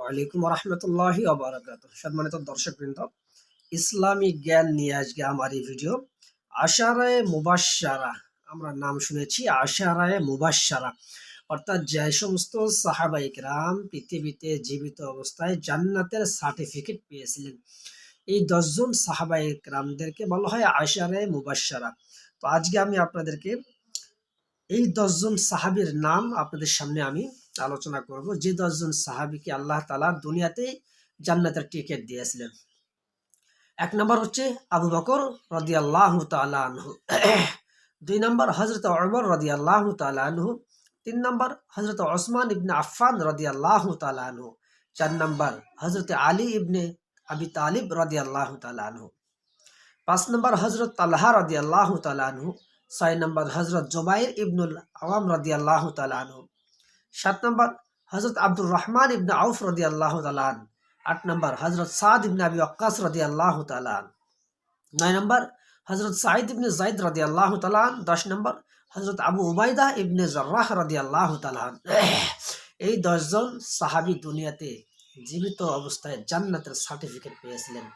ওয়ালাইকুম রহমতুল্লাহি ওয়া বারাকাতুহু। সম্মানিত দর্শকবৃন্দ, ইসলামিক জ্ঞান নিয়ে আজকে আমার এই ভিডিও। আশারায়ে মুবাশশারা, আমরা নাম শুনেছি আশারায়ে মুবাশশারা, অর্থাৎ যে সমস্ত সাহাবায়ে কেরাম পৃথিবীতে জীবিত অবস্থায় জান্নাতের সার্টিফিকেট পেয়েছিলেন, এই 10 জন সাহাবায়ে কেরামদেরকে বলা হয় আশারায়ে মুবাশশারা। তো আজকে আমি আপনাদেরকে এই 10 জন সাহাবীর নাম আপনাদের সামনে আমি আলোচনা করব, যে 10 জন সাহাবীকে আল্লাহ তাআলা দুনিয়াতে জান্নাতের টিকিট দিয়েছিলেন। 1 নম্বর হচ্ছে আবু বকর রাদিয়াল্লাহু তাআলা আনহু। 2 নম্বর হযরত ওমর রাদিয়াল্লাহু তাআলা আনহু। 3 নম্বর হযরত ওসমান ইবনে আফফান রাদিয়াল্লাহু তাআলা আনহু। 4 নম্বর হযরত আলী ইবনে আবি তালিব রাদিয়াল্লাহু তাআলা আনহু। 5 নম্বর হযরত তালহা রাদিয়াল্লাহু তাআলা আনহু। 6 নম্বর হযরত জুবাইর ইবনুল আওয়াম রাদিয়াল্লাহু তাআলা আনহু। 7 নম্বর হযরত আব্দুর রহমান ইবনে আউফ রাদিয়াল্লাহু তাআলা আন। 8 নম্বর হযরত সাদ ইবনে আবি ওয়াক্কাস রাদিয়াল্লাহু তাআলা আন। 9 নম্বর হযরত সাঈদ ইবনে যায়েদ রাদিয়াল্লাহু তাআলা আন। 10 নম্বর হযরত আবু উবাইদা ইবনে জাররাহ রাদিয়াল্লাহু তাআলা আন। এই 10 জন সাহাবী দুনিয়াতে জীবিত অবস্থায় জান্নাতের সার্টিফিকেট পেয়েছিলেন।